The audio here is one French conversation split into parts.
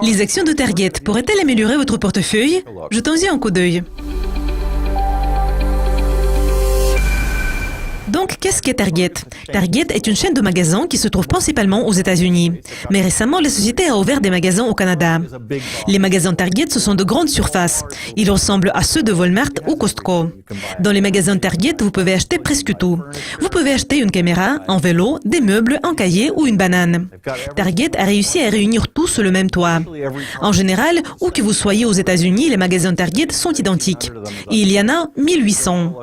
Les actions de Target pourraient-elles améliorer votre portefeuille? Jetons-y un coup d'œil. Donc, qu'est-ce qu'est Target? Target est une chaîne de magasins qui se trouve principalement aux États-Unis. Mais récemment, la société a ouvert des magasins au Canada. Les magasins Target, ce sont de grandes surfaces. Ils ressemblent à ceux de Walmart ou Costco. Dans les magasins Target, vous pouvez acheter presque tout. Vous pouvez acheter une caméra, un vélo, des meubles, un cahier ou une banane. Target a réussi à réunir tout sous le même toit. En général, où que vous soyez aux États-Unis, les magasins Target sont identiques. Et il y en a 1800.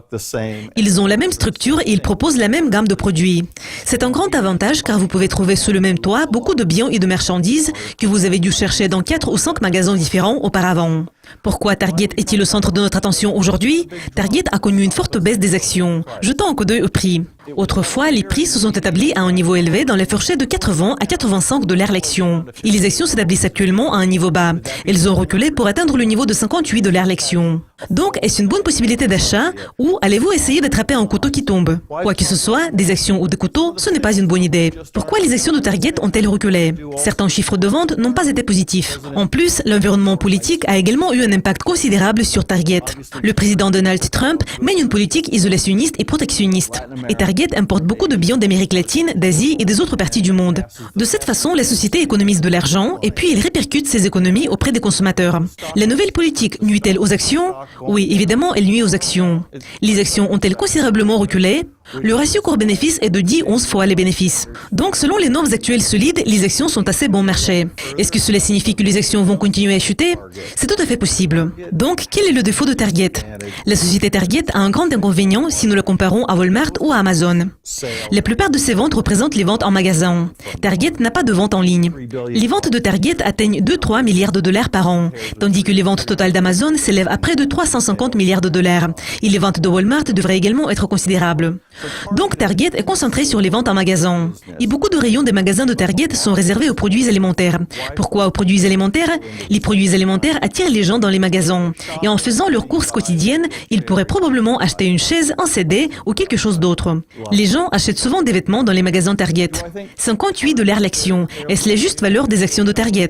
Ils ont la même structure et ils proposent la même gamme de produits. C'est un grand avantage car vous pouvez trouver sous le même toit beaucoup de biens et de marchandises que vous avez dû chercher dans 4 ou 5 magasins différents auparavant. Pourquoi Target est-il le centre de notre attention aujourd'hui? Target a connu une forte baisse des actions. Jetons un coup d'œil au prix. Autrefois, les prix se sont établis à un niveau élevé dans les fourchettes de 80 à 85 $ l'action. Et les actions s'établissent actuellement à un niveau bas. Elles ont reculé pour atteindre le niveau de 58 $ l'action. Donc, est-ce une bonne possibilité d'achat ou allez-vous essayer d'attraper un couteau qui tombe? Quoi que ce soit, des actions ou des couteaux, ce n'est pas une bonne idée. Pourquoi les actions de Target ont-elles reculé? Certains chiffres de vente n'ont pas été positifs. En plus, l'environnement politique a également eu un impact considérable sur Target. Le président Donald Trump mène une politique isolationniste et protectionniste. Et Target importe beaucoup de biens d'Amérique latine, d'Asie et des autres parties du monde. De cette façon, la société économise de l'argent et puis il répercute ces économies auprès des consommateurs. La nouvelle politique nuit-elle aux actions? Oui, évidemment, elle nuit aux actions. Les actions ont-elles considérablement reculé? Le ratio cours-bénéfice est de 10-11 fois les bénéfices. Donc, selon les normes actuelles solides, les actions sont assez bon marché. Est-ce que cela signifie que les actions vont continuer à chuter? C'est tout à fait possible. Donc, quel est le défaut de Target? La société Target a un grand inconvénient si nous la comparons à Walmart ou à Amazon. La plupart de ses ventes représentent les ventes en magasin. Target n'a pas de vente en ligne. Les ventes de Target atteignent 2-3 milliards de dollars par an, tandis que les ventes totales d'Amazon s'élèvent à près de 350 milliards de dollars. Et les ventes de Walmart devraient également être considérables. Donc Target est concentré sur les ventes en magasin. Et beaucoup de rayons des magasins de Target sont réservés aux produits alimentaires. Pourquoi aux produits alimentaires? Les produits alimentaires attirent les gens dans les magasins. Et en faisant leurs courses quotidiennes, ils pourraient probablement acheter une chaise, un CD ou quelque chose d'autre. Les gens achètent souvent des vêtements dans les magasins Target. 58 $ l'action. Est-ce la juste valeur des actions de Target?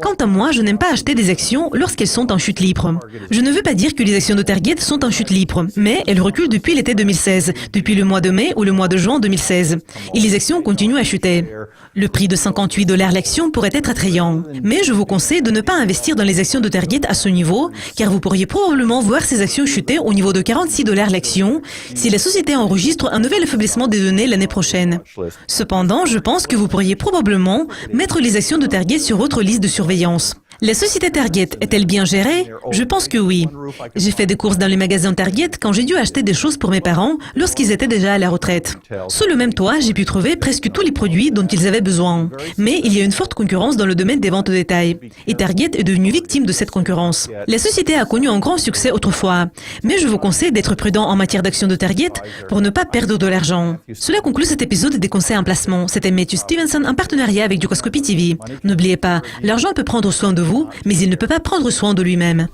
Quant à moi, je n'aime pas acheter des actions lorsqu'elles sont en chute libre. Je ne veux pas dire que les actions de Target sont en chute libre, mais elles reculent depuis l'été 2016, depuis le mois de mai ou le mois de juin 2016. Et les actions continuent à chuter. Le prix de 58 $ l'action pourrait être attrayant. Mais je vous conseille de ne pas investir dans les actions de Target à ce niveau, car vous pourriez probablement voir ces actions chuter au niveau de 46 $ l'action si la société enregistre un nouvel affaiblissement des données l'année prochaine. Cependant, je pense que vous pourriez probablement mettre les actions de Target sur votre liste de surveillance. La société Target est-elle bien gérée? Je pense que oui. J'ai fait des courses dans les magasins Target quand j'ai dû acheter des choses pour mes parents lorsqu'ils étaient déjà à la retraite. Sous le même toit, j'ai pu trouver presque tous les produits dont ils avaient besoin. Mais il y a une forte concurrence dans le domaine des ventes au détail. Et Target est devenu victime de cette concurrence. La société a connu un grand succès autrefois. Mais je vous conseille d'être prudent en matière d'action de Target pour ne pas perdre de l'argent. Cela conclut cet épisode des conseils en placement. C'était Matthew Stevenson en partenariat avec Ducoscopy TV. N'oubliez pas, l'argent peut prendre soin de vous, mais il ne peut pas prendre soin de lui-même.